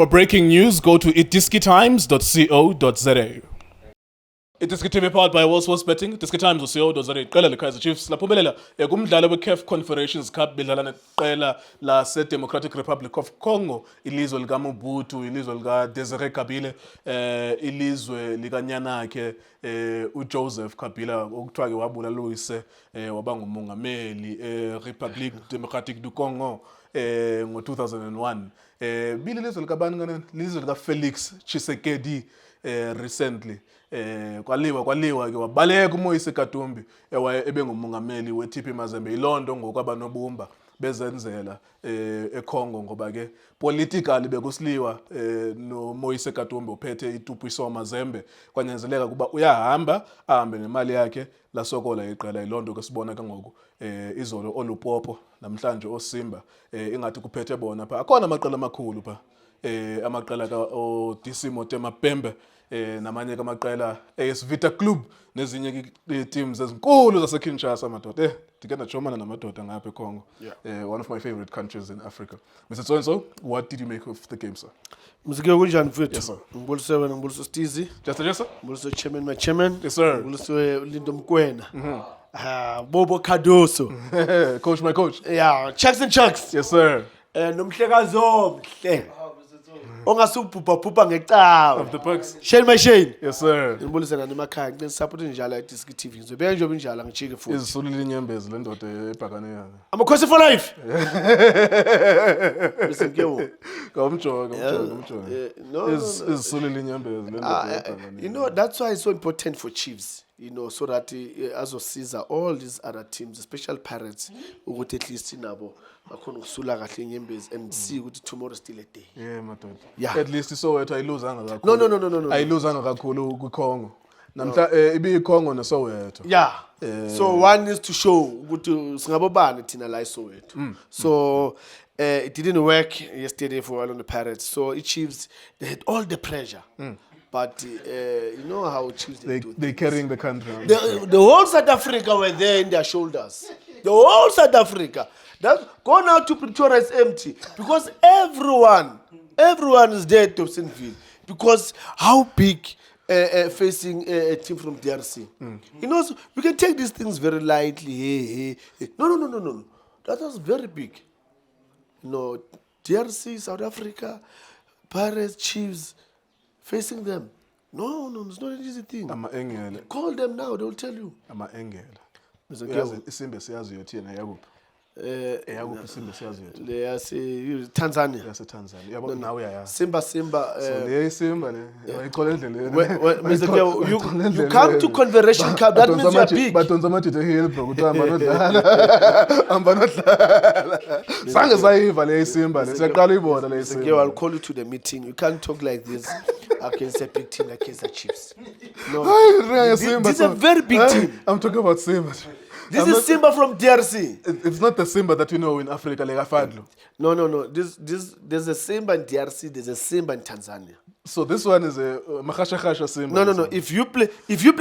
For breaking news, go to itiskitimes.co.za. Itiski TV powered by World Sports Betting. itiskitimes.co.za. Iqela leKaizer Chiefs laphumelela kumdlalo weCAF Confederations Cup bedlala neqela lase-Democratic Republic of Congo, ilizwe likaMobutu, ilizwe likaDesiré Kabila, ilizwe likanyanakhe uJoseph Kabila okuthiwa ke wabulala uyise waba ngumongameli Republic Democratic du Congo ngo-2001. Bili lizwe likabani kanene? Lizwe likaFélix Tshisekedi recently. Kwaliwa ke wabaleka uMoise Katumbi ebengumongameli weTP Mazembe. Ilondo ngokwaba nobumba bezenzela eCongo ngoba ke politically bekusliwa noMoise Katumbi ophethe iTupuiso Mazembe, kwanyanzeleka kuba uyahamba ahambe nemali yakhe lasokola iqela. Ilondo ke sibona ke ngoku izolo oLupopo namhlanje oSimba ingathi kuphethe bona pha. Akona amaqela amakhulu pha, amaqela ka DC Motema Pembe namanye kamaqela AS Vita Club nezinye teams ezinkulu zaseKinshasa madoda. Ndike ndajomana namadoda ngapha eCongo. One of my favorite countries in Africa. Mr. So-and-so, what did you make of the game, sir? Mzike kunjani mfethu? Yes, sir. Ngibulise wena, ngibulise Stizi. Just sir? Ngibulise chairman, my chairman. Yes, sir. Ngibulise Lindo Mkwena. Bobo Kadoso. Coach, my coach. Yeah, Chucks and Chucks. Yes, sir. Nomhlekazi omhle. Ongasubhubha ngecawa. Of the Bucks. Shane my Shane. Yes, sir. Ngibulise ngani emakhaya, ngicela support njalo iDiski TV. Ngizobeka nje njalo ngichike futhi. Izisulile inyembezi le ndoda ebhakane yana. I'm a question for life. Listen, go. Ngomjoka. No. Izisulile inyembezi le ndoda ebhakane. You know, that's why it's so important for Chiefs, you know, so that azosiza all these other teams, especially Pirates, ukuthi at least nabo bakhona ukusula kahle inyembezi and see ukuthi tomorrow is still a day. Yeah, madoda. Yeah. At least Soweto ayiluzanga kakhulu. No. Ayiluzanga kakhulu kwiCongo. Namhla ibiyiCongo neSoweto. Yeah. So one needs to show ukuthi singabobani thina la eSoweto. So it didn't work yesterday for all on the Pirates. So it Chiefs, they had all the pressure. But you know how Chiefs They're carrying the country. The whole South Africa were there in their shoulders. The whole South Africa. Go now to Pretoria is empty because everyone is there at Dobsonville because how big facing a team from DRC. You know, so we can take these things very lightly. No. That was very big. You know, DRC, South Africa, Pirates, Chiefs, facing them. No, it's not an easy thing. Ama-engele. Call them now, they will tell you. Ama-engele. Mr. Isimbe siyazi yothi yena yakuphi? Yakuphi isimbe siyazi yothi? Le yase Tanzania. YaseTanzania. Yabo nawe uyayazi. Simba. So le isimba le wayiqola endleleni. Mr. Keo, you come to Confederation Cup, that means you are big. Batonza amajita hill bro, kuthi hamba nodlala. Hamba nodlala. Sange sayiva le isimba le. Siyaqala uyibona le Mr. isimba. Keo, I'll call you to the meeting. You can't talk like this against a big team like Kaizer Chiefs. No. This is a very big team. I'm talking about Simba. This is Simba from DRC. It's not the Simba that we know in Africa, like Afadlu. No. There's a Simba in DRC. There's a Simba in Tanzania. So this one is a Mahashakasha Simba. No. If you play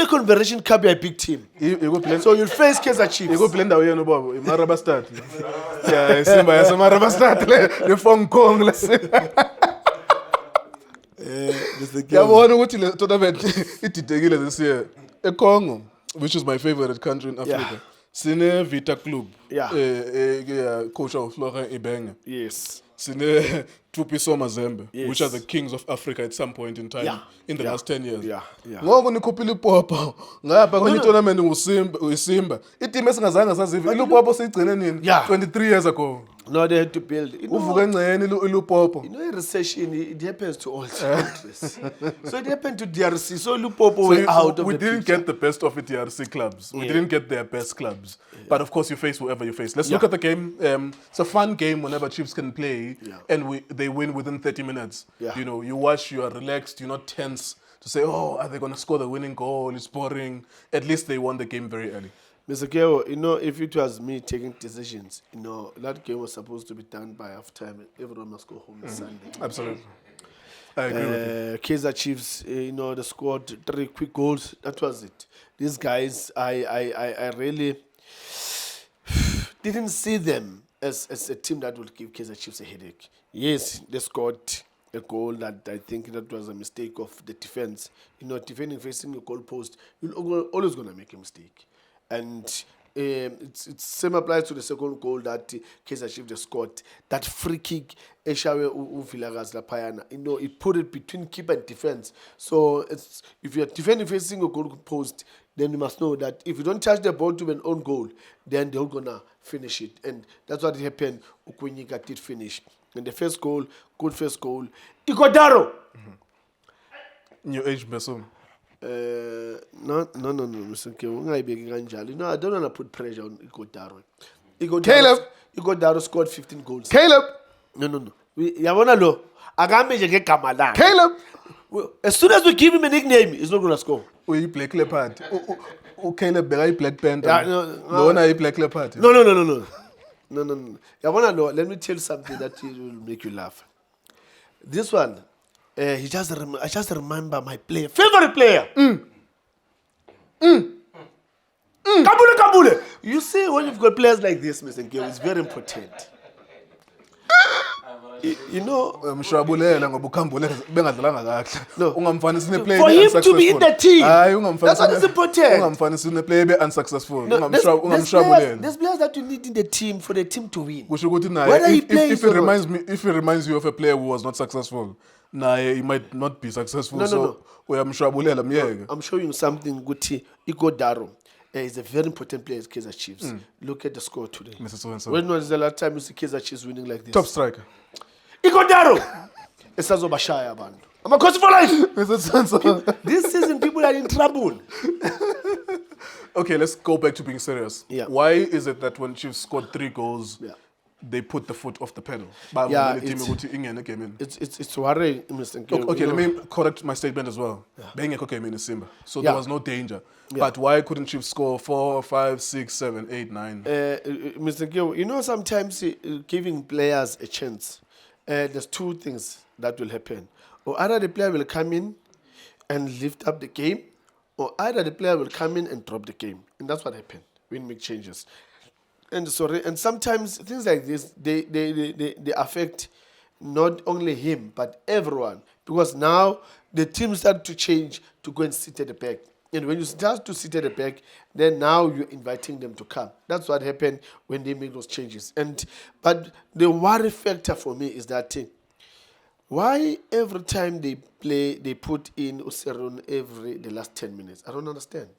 Confederation Cup, you're a big team. So you'll face Kaizer Chiefs. You go play ndawo yenu babo, Maraba Start. Yeah, Simba yase Maraba Start le Hong Kong le. Yabona ukuthi le tournament ididekile this year. eCongo, which is my favorite country in Africa. Sine Vita Club. Coach of Florent Ibenge. Yes. Sine Tupuiso Mazembe, which are the kings of Africa at some point in time in the last 10 years. Ngoku nikhupha iLupopo ngapha kwenye tournament nguSimba. Iteam esingazange saziva iLupopo siyigcine nini 23 years ago. No, they had to build. Uvuka engcene iLupopo. You know, in recession, it happens to all countries. So it happened to DRC. So Lupopo went out of we the didn't get the best of the DRC clubs. We didn't get their best clubs. But of course, you face whoever you face. Let's look at the game. It's a fun game whenever Chiefs can play, and they win within 30 minutes. You know, you watch, you are relaxed, you're not tense to say, oh, are they going to score the winning goal? It's boring. At least they won the game very early. Mr. Keo, you know, if it was me taking decisions, you know, that game was supposed to be done by halftime. Everyone must go home on Sunday. Absolutely. I agree with you. Kaizer Chiefs, you know, they scored 3 quick goals. That was it. These guys, I really didn't see them as a team that would give Kaizer Chiefs a headache. Yes, they scored a goal that I think that was a mistake of the defense. Defending facing a goal post, you're always going to make a mistake. And it's same applies to the second goal that Kaizer Chiefs just scored. That free kick, Eshawe Uvilagas Lapayana, it put it between keeper and defense. So if you're defending facing a goal post, then you must know that if you don't touch the ball to an own goal, then they're gonna finish it. And that's what happened. Ukwenyika did finish. And the first goal, good first goal. Igodaro! New age Besum. No, Mr. Kew. I don't want to put pressure on Igodaro. Caleb! Igodaro scored 15 goals. Caleb! No. Yabona lo. Agambe nje ngegama lakhe. Caleb! As soon as we give him a nickname, he's not going to score. Uyi Black Leopard. Caleb beka Black Panther. Yeah, no, Lona yi Black Leopard. No. Yabona lo, let me tell you something that will make you laugh. This one, I just remember my favorite player. Kabule. You see, when you've got players like this, Mr. Nkeo, it's very important. Mshwabulela ngoba ukhambule bengadlalanga kahle. No. Ungamfanisi ne player For him to be in the team. That's what is important. Ungamfanisi ne player be unsuccessful. There's Ungamshwabulela. players that you need in the team for the team to win. Kusho ukuthi naye Whether he plays or not. if he reminds you of a player who was not successful, naye he might not be successful. No. Uyamshwabulela myeke. I'm showing you something, Guti. Igodaro is a very important player at Kaizer Chiefs. Look at the score today. Mr. So-and-so. When was the last time you see Kaizer Chiefs winning like this? Top striker. Igodaro! Esazobashaya abantu. I'm a coach for life! Mr. So-and-so. This season, people are in trouble. Okay, let's go back to being serious. Yeah. Why is it that when Chiefs scored 3 goals, Yeah. they put the foot off the pedal? Yeah, It's it's worrying, Mr. Nkeo. okay, let me correct my statement as well. Bengekho came in Simba. So Yeah. there was no danger. Yeah. But why couldn't Chiefs score 4, 5, 6, 7, 8, 9? Mr. Nkeo, sometimes giving players a chance, there's 2 things that will happen. Or either the player will come in and lift up the game, or either the player will come in and drop the game. And that's what happened when we make changes. And sometimes things like this, they affect not only him, but everyone. Because now the team start to change to go and sit at the back. And when you start to sit at the back, then now you're inviting them to come. That's what happened when they make those changes. But the worry factor for me is that why every time they play, they put in Oseron the last 10 minutes? I don't understand.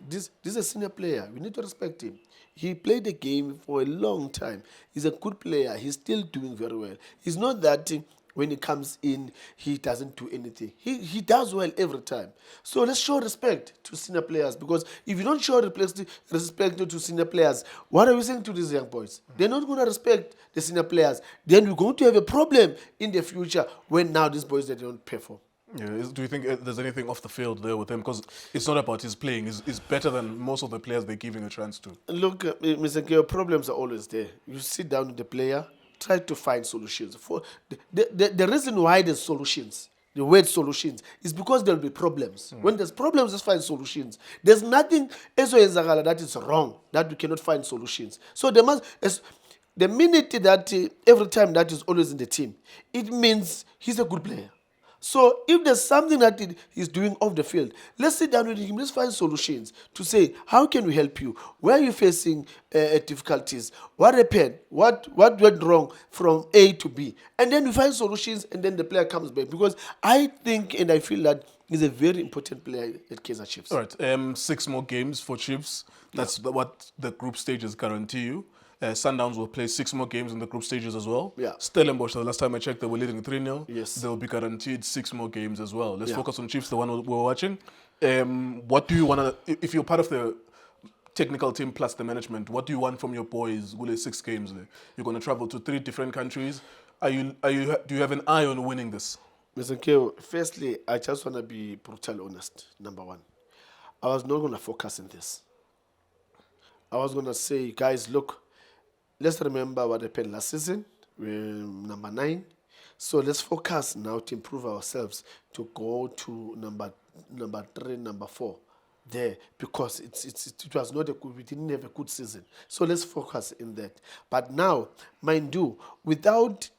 This is a senior player. We need to respect him. He played the game for a long time. He's a good player. He's still doing very well. It's not that when he comes in, he doesn't do anything. He does well every time. So let's show respect to senior players, because if you don't show respect to senior players, what are we saying to these young boys? They're not going to respect the senior players. Then we're going to have a problem in the future when now these boys, they don't perform. Yeah, do you think there's anything off the field there with him? Because it's not about his playing. He's better than most of the players they're giving a chance to. Look, Mr. Nkeo, problems are always there. You sit down with the player, try to find solutions. For the reason why there's solutions, the word solutions, is because there'll be problems. When there's problems, let's find solutions. There's nothing that is wrong that we cannot find solutions. So there must, the minute that every time that is always in the team, it means he's a good player. So if there's something that he's doing off the field, let's sit down with him. Let's find solutions to say, how can we help you? Where are you facing difficulties? What happened? What went wrong from A to B? And then we find solutions, and then the player comes back. Because I think and I feel that he's a very important player at Kaizer Chiefs. All right, 6 more games for Chiefs. That's what the group stages guarantee you. Sundowns will play 6 more games in the group stages as well. Yeah. Stellenbosch, the last time I checked, they were leading 3-0. Yes. They will be guaranteed 6 more games as well. Let's Yeah. focus on Chiefs, the one we're watching. What do you want to, if you're part of the technical team plus the management, what do you want from your boys? Will it 6 games there? You're going to travel to 3 different countries. Do you have an eye on winning this? Mr. Nkeo, firstly, I just want to be brutally honest, number one. I was not going to focus on this. I was going to say, guys, look, let's remember what happened last season. We're number 9. So let's focus now to improve ourselves to go to number 3, number 4 there, because it was not we didn't have a good season. So let's focus in that. But now, mind you, without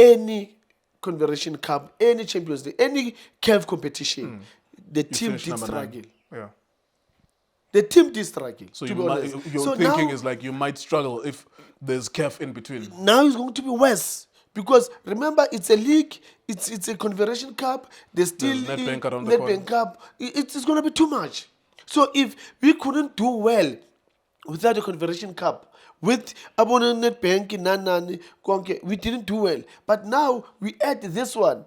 any Confederation Cup, any Champions League, any CAF competition, the team Finish did number 9. struggle. Yeah. The team did struggle. So to you be might, honest. your So thinking now, is like you might struggle if there's CAF in between. now it's going to be worse because remember it's a league, it's a Confederation Cup. There's still Nedbank around the corner. Nedbank Cup. It's going to be too much. So if we couldn't do well without a Confederation Cup, with Abona Nedbank, Nanani, Konke, we didn't do well. But now we add this one.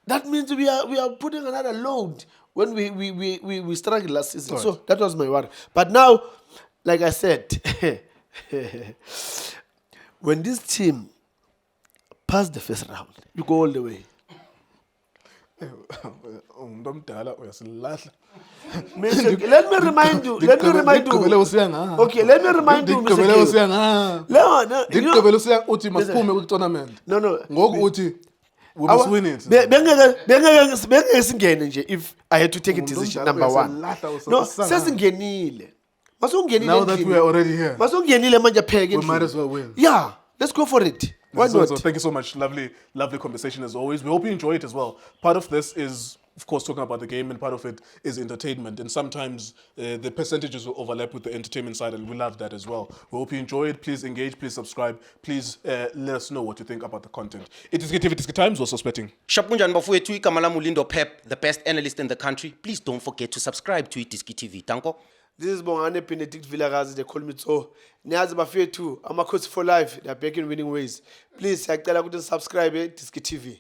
That means we are putting another load when we struggled last season. Right. So that was my worry. But now, like I said, when this team passed the first round, you go all the way. Umuntu omdala uyasilahla. Let me remind you. Let me remind Ndigqibele you. usiya ngaha. Okay, let me remind you, Mr. Ndigqibele Gill. usiya ngaha. No, you know, Ndigqibele usiya uthi masiphume kwi-tournament. no. Ngoku uthi we must win it. Bengeke singene nje if I had to take a Umuntu decision omdala number one. uyasilahla, No, usanga. sesingenile. Masungenile Now that endlini. we are already here, Masungenile manje pheke we might endlini. as well win. Yeah, let's go for it. Why So not? thank you so much. Lovely conversation as always. We hope you enjoy it as well. Part of this is, of course, talking about the game, and part of it is entertainment. And sometimes the percentages will overlap with the entertainment side, and we love that as well. We hope you enjoy it. Please engage. Please subscribe. Please let us know what you think about the content. It is Good TV, it is Good Times, also sweating. Shapunjan bafowethu igama lami uLindo Pep, the best analyst in the country. Please don't forget to subscribe to iDiski TV. Danko. This is Bongane Benedict Vilakazi. They call me so. Niyazi bafethu, Amakhosi for life. They are back in winning ways. Please, siyacela ukuthi subscribe Diski TV.